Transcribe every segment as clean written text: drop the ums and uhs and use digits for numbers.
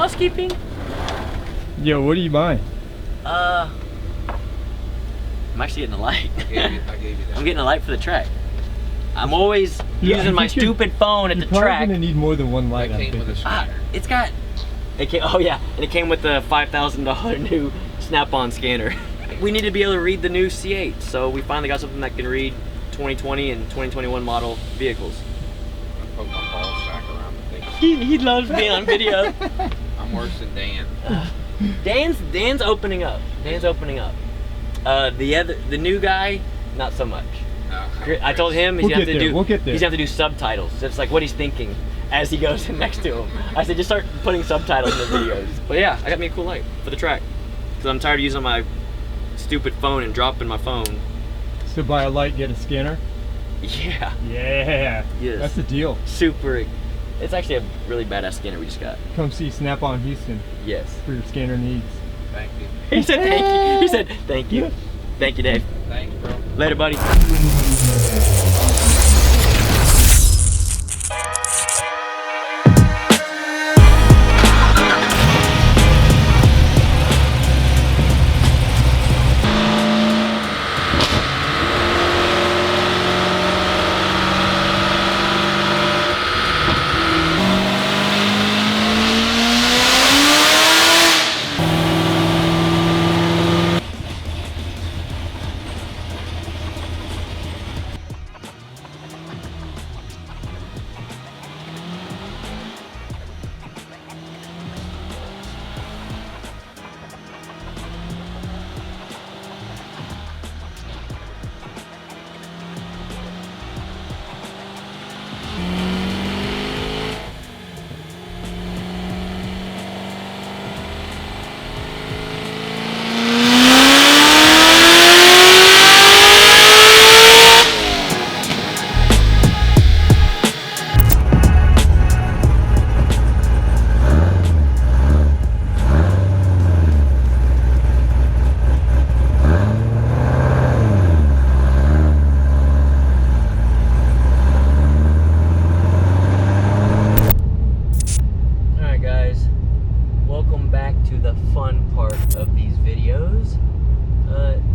Housekeeping? Yo, what are you buying? I'm actually getting a light. I gave you that. I'm getting a light for the track. I'm always using my stupid phone at the track. You're probably gonna need more than one light. It came with a scanner. It's got. It came. Oh yeah, and it came with the $5,000 new Snap-on scanner. We need to be able to read the new C8, so we finally got something that can read 2020 and 2021 model vehicles. I put my ball sack around the thing. He loves being on video. I'm worse than Dan. Dan's opening up. Dan's opening up. The new guy, not so much. No, I told him he's gonna have to do subtitles. That's like what he's thinking as he goes in next to him. I said just start putting subtitles in the videos. But yeah, I got me a cool light for the track because I'm tired of using my stupid phone and dropping my phone. So buy a light, get a scanner? Yeah. Yeah. Yes. That's the deal. Super. It's actually a really badass scanner we just got. Come see Snap-on Houston. Yes. For your scanner needs. Thank you. He said thank you. He said thank you. Thank you, Dave. Thanks, bro. Later, buddy.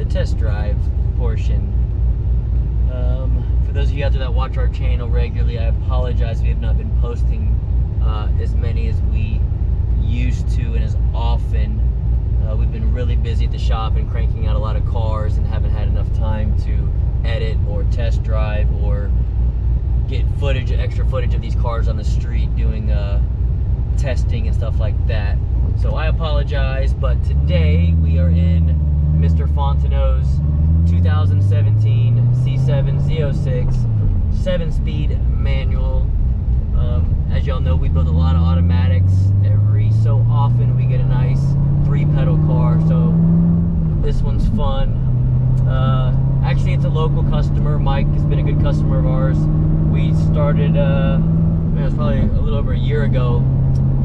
Test drive portion. For those of you out there that watch our channel regularly, I apologize we have not been posting as many as we used to and as often. We've been really busy at the shop and cranking out a lot of cars and haven't had enough time to edit or test drive or get extra footage of these cars on the street doing testing and stuff like that. So I apologize, but today we are in Mr. Fontenot's 2017 C7 Z06 7-speed manual. As y'all know, we build a lot of automatics. Every so often we get a nice 3-pedal car, so this one's fun. Actually, it's a local customer. Mike has been a good customer of ours. We started, it was probably a little over a year ago.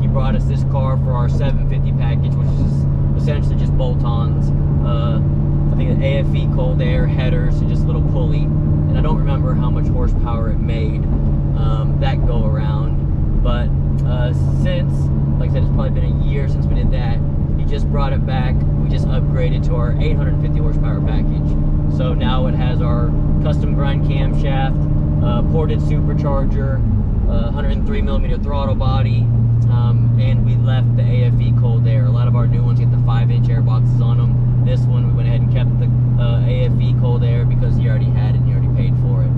He brought us this car for our 750 package, which is essentially just bolt-ons. I think an AFE cold air headers and just a little pulley. And I don't remember how much horsepower it made that go around. But since, like I said, it's probably been a year since we did that. He just brought it back. We just upgraded to our 850 horsepower package. So now it has our custom grind camshaft, ported supercharger, 103mm throttle body, and we left the AFE cold air. A lot of our new ones get the 5-inch air boxes on them. This one, we went ahead and kept the AFE cold air because he already had it and he already paid for it.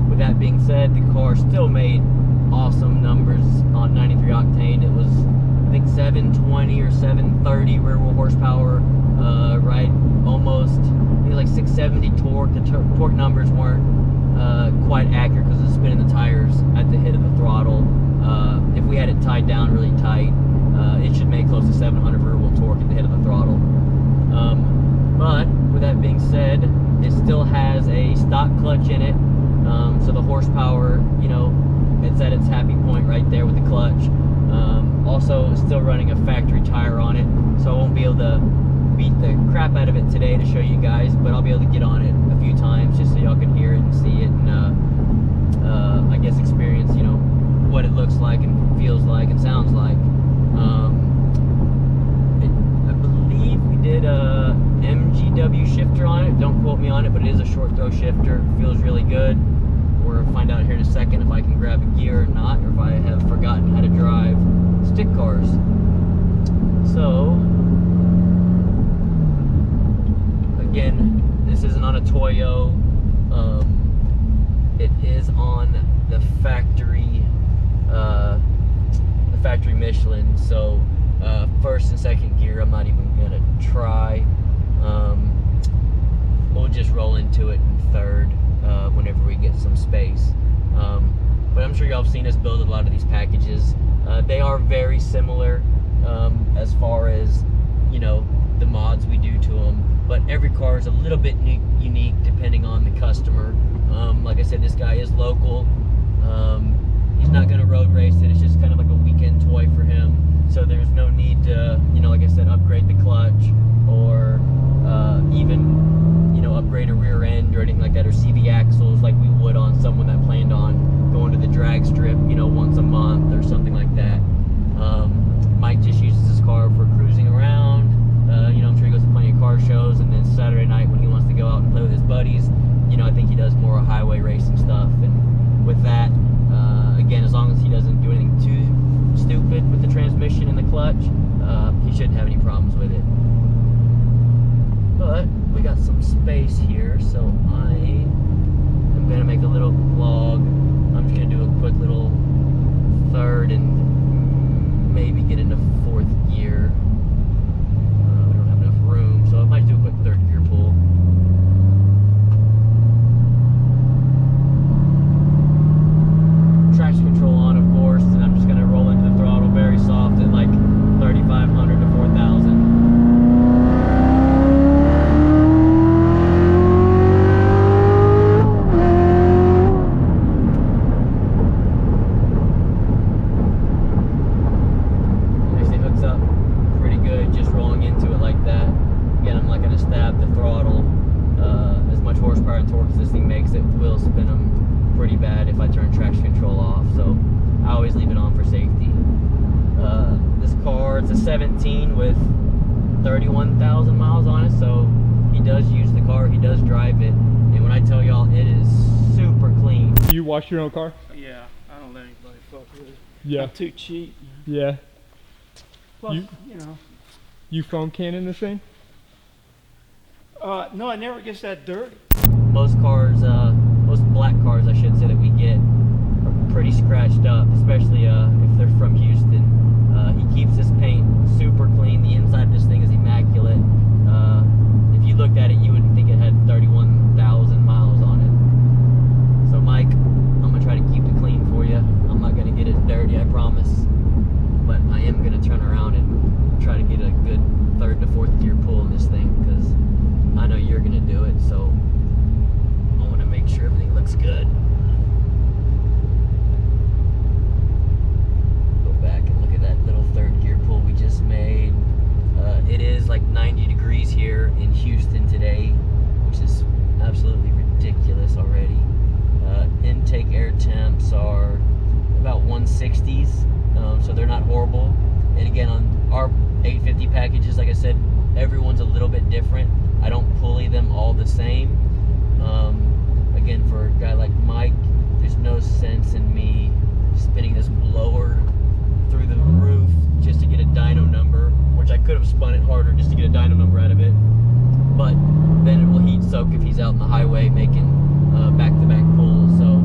With that being said, the car still made awesome numbers on 93 octane. It was, I think, 720 or 730 rear wheel horsepower, right? Almost, I think like 670 torque. The torque numbers weren't quite accurate because of the spin in the tires at the hit of the throttle. If we had it tied down really tight, it should make close to 700 rear wheel torque at the hit of the throttle. But with that being said, it still has a stock clutch in it, so the horsepower, you know, it's at its happy point right there with the clutch. Also, still running a factory tire on it, so I won't be able to beat the crap out of it today to show you guys, but I'll be able to get on it a few times just so y'all can hear it and see it and I guess experience, you know, what it looks like and feels like and sounds like. shifter. Feels really good. We're gonna find out here in a second if I can grab a gear or not, or if I have forgotten how to drive stick cars. So, again, this isn't on a Toyo. It is on the factory Michelin. So, first and second gear, I'm not even gonna try. We'll just roll into it in third whenever we get some space. But I'm sure y'all have seen us build a lot of these packages. They are very similar as far as, you know, the mods we do to them, but every car is a little bit unique depending on the customer. Like I said, this guy is local. He's not going to road race it. It's just kind of like a weekend toy for him. So there's no need to, you know, like I said, upgrade the clutch or even, you know, upgrade a rear end or anything like that, or CV axles like we would on someone that planned on going to the drag strip, you know, once a month or something like that. Mike just uses his car for cruising around. You know, I'm sure he goes to plenty of car shows, and then Saturday night when he wants to go out and play with his buddies, you know, I think he does more highway racing stuff. And with that, again, as long as he doesn't do anything too stupid with the transmission and the clutch, he shouldn't have any problems with it. But we got some space here, so I am going to make a little vlog. I'm just going to do a quick little third and maybe get into fourth gear. We don't have enough room, so I might do a quick third gear pull. Traction control on, of course, and I'm just going to roll into the throttle very soft at like 3,500 to 4,000. It's a 17 with 31,000 miles on it, so he does use the car, he does drive it, and when I tell y'all, it is super clean. You wash your own car? Yeah, I don't let anybody fuck with it. Yeah. I'm too cheap. Yeah. Plus, you know. You foam canning this thing? No, it never gets that dirty. Most cars, most black cars, I should say, that we get are pretty scratched up, especially if they're from Houston. He keeps his paint super clean. The inside of this thing is immaculate. If you looked at it, you wouldn't think it had 31,000 miles on it. So Mike, I'm gonna try to keep it clean for you. I'm not gonna get it dirty, I promise. But I am gonna turn around and try to get a good third to fourth gear pull in this thing, because I know you're gonna do it. So I want to make sure everything looks good. Back and look at that little third gear pull we just made. It is like 90 degrees here in Houston today, which is absolutely ridiculous already. Intake air temps are about 160s, so they're not horrible. And again, on our 850 packages, like I said, everyone's a little bit different. I don't pulley them all the same. Again, for a guy like Mike, there's no sense in me spinning this blower through the roof just to get a dyno number, which I could have spun it harder just to get a dyno number out of it, but then it will heat soak if he's out on the highway making back-to-back pulls. So,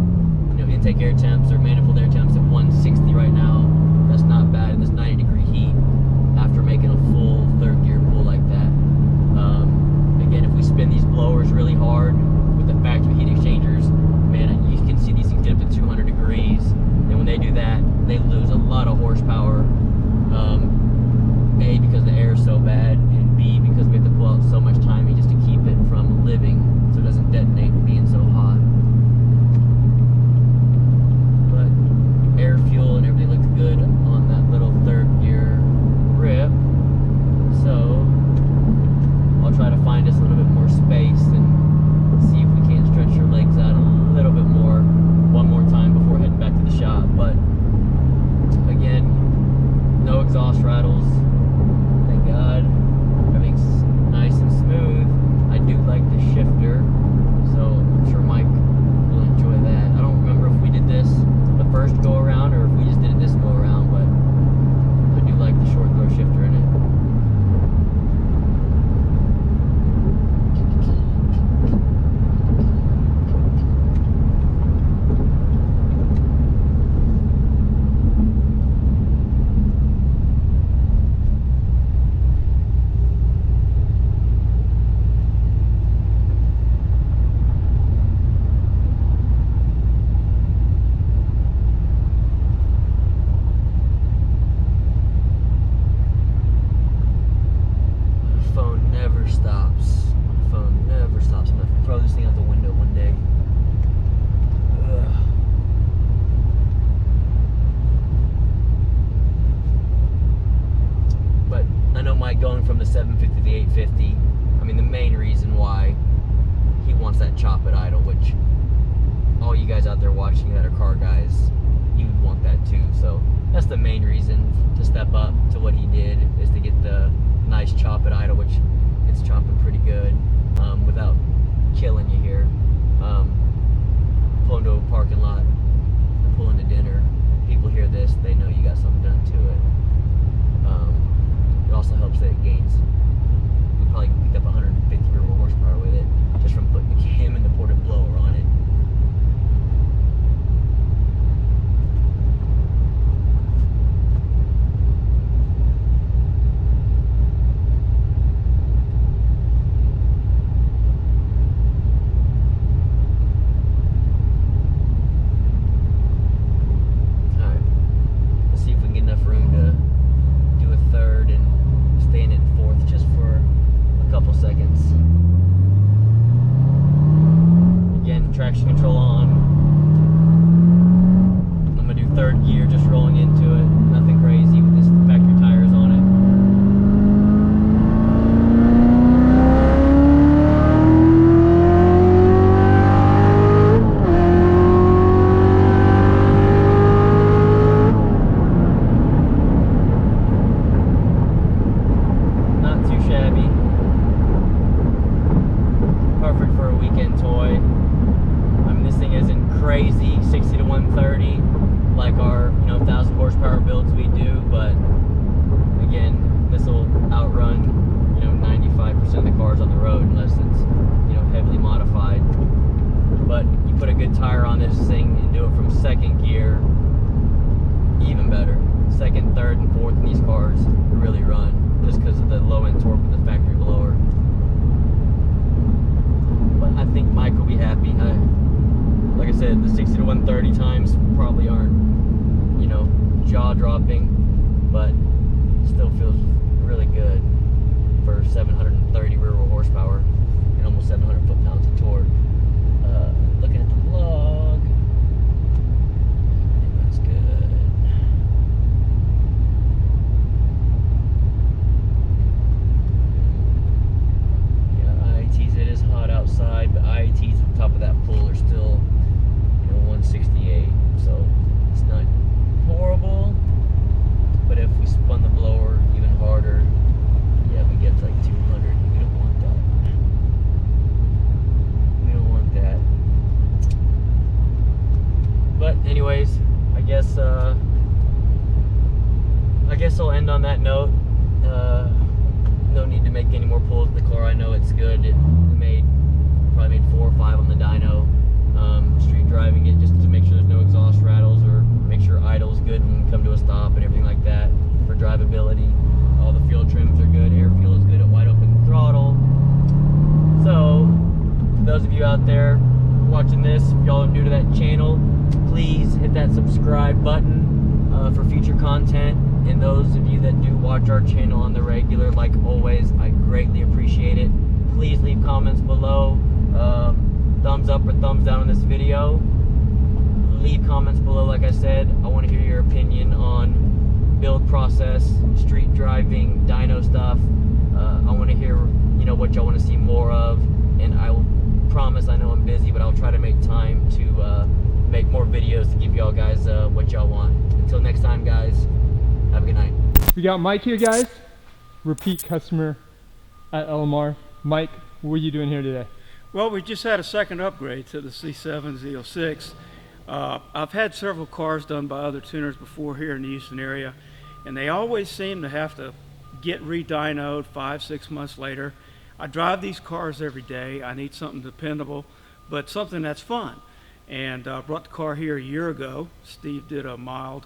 you know, intake air temps or manifold air temps at 160 right now, that's not bad in this 90-degree heat after making a full third gear pull like that. Again, if we spin these blowers really hard, 750 to the 850. I mean, the main reason why he wants that chop at idle, which all you guys out there watching that are car guys, you would want that too. So that's the main reason to step up to what he did, is to get the nice chop at idle, which it's chopping pretty good without killing you here. Pull into a parking lot, pull into dinner. People hear this, they know you got something done to it. It also helps that it gains. We probably picked up 150 rear wheel horsepower with it just from putting the cam and the ported blower on it. Traction control on. I'm gonna do third gear, just rolling into it. Nothing crazy with this factory tires on it. Not too shabby. Perfect for a weekend toy. This thing isn't crazy 60 to 130 like our 1,000 horsepower builds we do, but again, this will outrun 95% of the cars on the road unless it's heavily modified. But you put a good tire on this thing and do it from second gear, even better. Second, third, and fourth in these cars really run just because of the low end torque of the factory blower. But I think Mike will be happy. Like I said, the 60 to 130 times probably aren't, jaw-dropping, but still feels really good for 730 rear wheel horsepower and almost 700 foot-pounds of torque. Looking at the log, that's good. Yeah, IATs, it is hot outside, but IATs at the top of that pool are still 168, so it's not horrible, but if we spun the blower even harder, yeah, we get to like 200. We don't want that. We don't want that. But anyways, I guess I'll end on that note. No need to make any more pulls with the car. I know it's good. Probably made 4 or 5 on the dyno. Street driving it just to make sure there's no exhaust rattles, or make sure idle's good when we come to a stop and everything like that for drivability. All the fuel trims are good, air fuel is good at wide open throttle. So for those of you out there watching this, if y'all are new to that channel, please hit that subscribe button for future content. And those of you that do watch our channel on the regular, like always, I greatly appreciate it. Please leave comments below. Thumbs up or thumbs down on this video. Leave comments below. Like I said, I want to hear your opinion on build process, street driving, dyno stuff. I want to hear what y'all want to see more of, and I will promise, I know I'm busy, but I'll try to make time to make more videos to give y'all guys what y'all want. Until next time, guys, have a good night. We got Mike here, guys. Repeat customer at LMR. Mike, what are you doing here today? Well, we just had a second upgrade to the C7 Z06. I've had several cars done by other tuners before here in the Houston area, and they always seem to have to get re-dynoed 5-6 months later. I drive these cars every day. I need something dependable, but something that's fun. And I brought the car here a year ago. Steve did a mild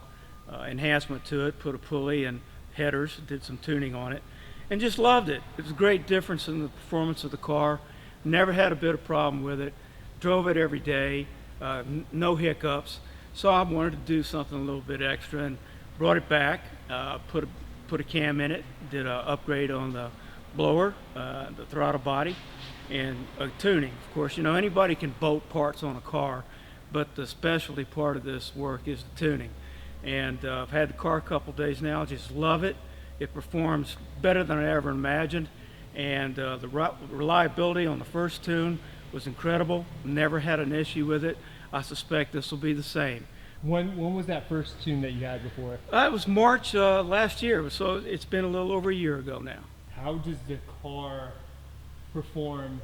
enhancement to it, put a pulley and headers, did some tuning on it, and just loved it. It was a great difference in the performance of the car. Never had a bit of problem with it. Drove it every day, no hiccups. So I wanted to do something a little bit extra and brought it back, put a cam in it, did an upgrade on the blower, the throttle body, and tuning. Of course, anybody can bolt parts on a car, but the specialty part of this work is the tuning. And I've had the car a couple days now, just love it. It performs better than I ever imagined, and the reliability on the first tune was incredible. Never had an issue with it. I suspect this will be the same. When was that first tune that you had before? It was March last year, so it's been a little over a year ago now. How does the car perform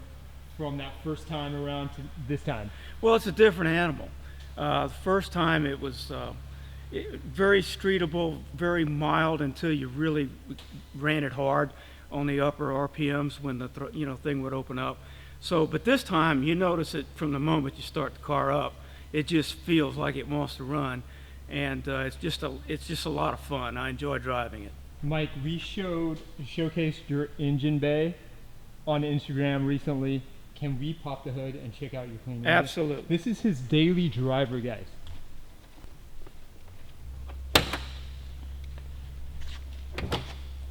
from that first time around to this time? Well, it's a different animal. The first time it was very streetable, very mild until you really ran it hard on the upper RPMs when the thing would open up. So, but this time you notice it from the moment you start the car up. It just feels like it wants to run, and it's just a lot of fun. I enjoy driving it. Mike, we showcased your engine bay on Instagram recently. Can we pop the hood and check out your clean engine? Absolutely. This is his daily driver, guys.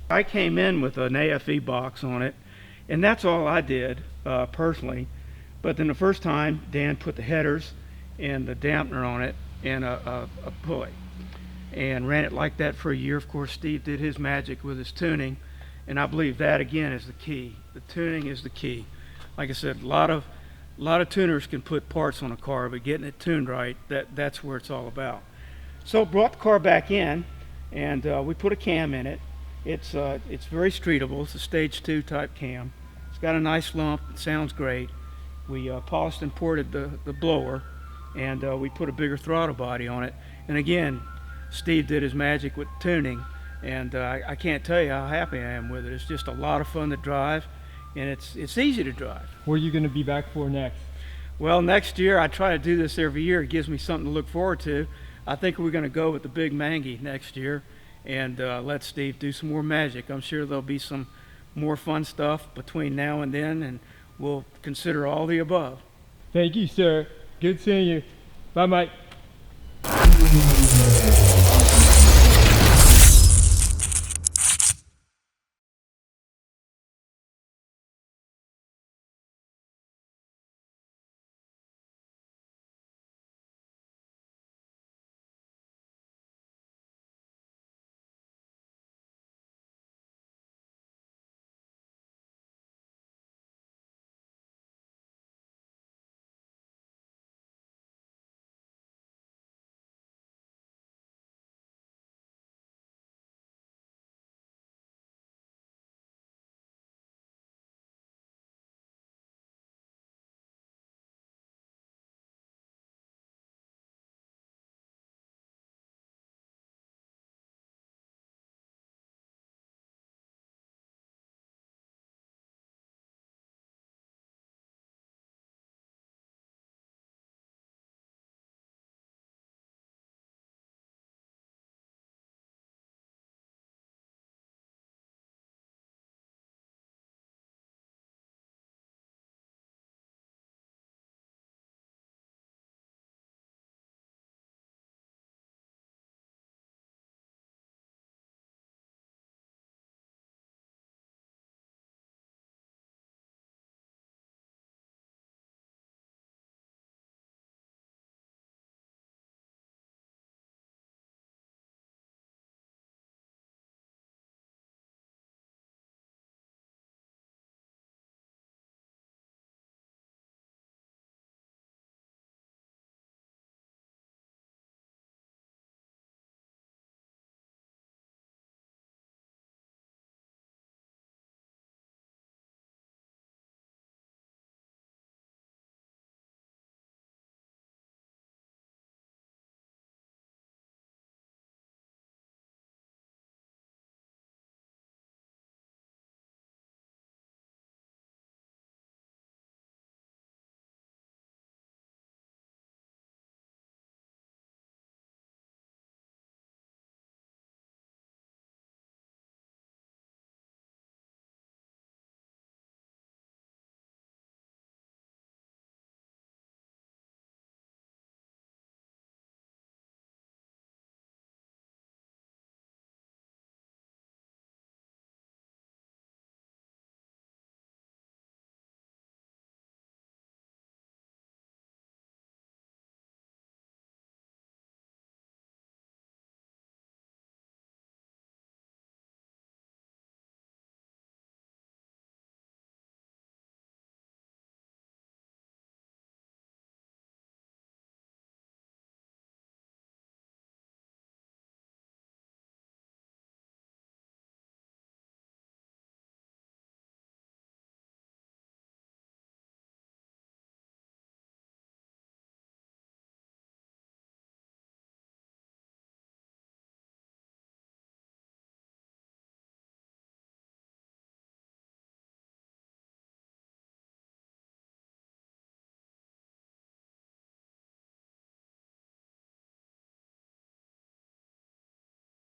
I came in with an AFE box on it, and that's all I did personally. But then the first time, Dan put the headers and the dampener on it and a pulley, and ran it like that for a year. Of course, Steve did his magic with his tuning, and I believe that again is the key. The tuning is the key. Like I said, a lot of tuners can put parts on a car, but getting it tuned right, that's where it's all about. So brought the car back in, and we put a cam in it. It's very streetable. It's a stage 2 type cam. It's got a nice lump. It sounds great. We polished and ported the blower, and we put a bigger throttle body on it. And again, Steve did his magic with tuning, and I can't tell you how happy I am with it. It's just a lot of fun to drive, and it's easy to drive. What are you going to be back for next? Well, next year I try to do this every year. It gives me something to look forward to. I think we're going to go with the big Mangy next year, and let Steve do some more magic. I'm sure there'll be some more fun stuff between now and then, and we'll consider all the above. Thank you, sir. Good seeing you. Bye, Mike.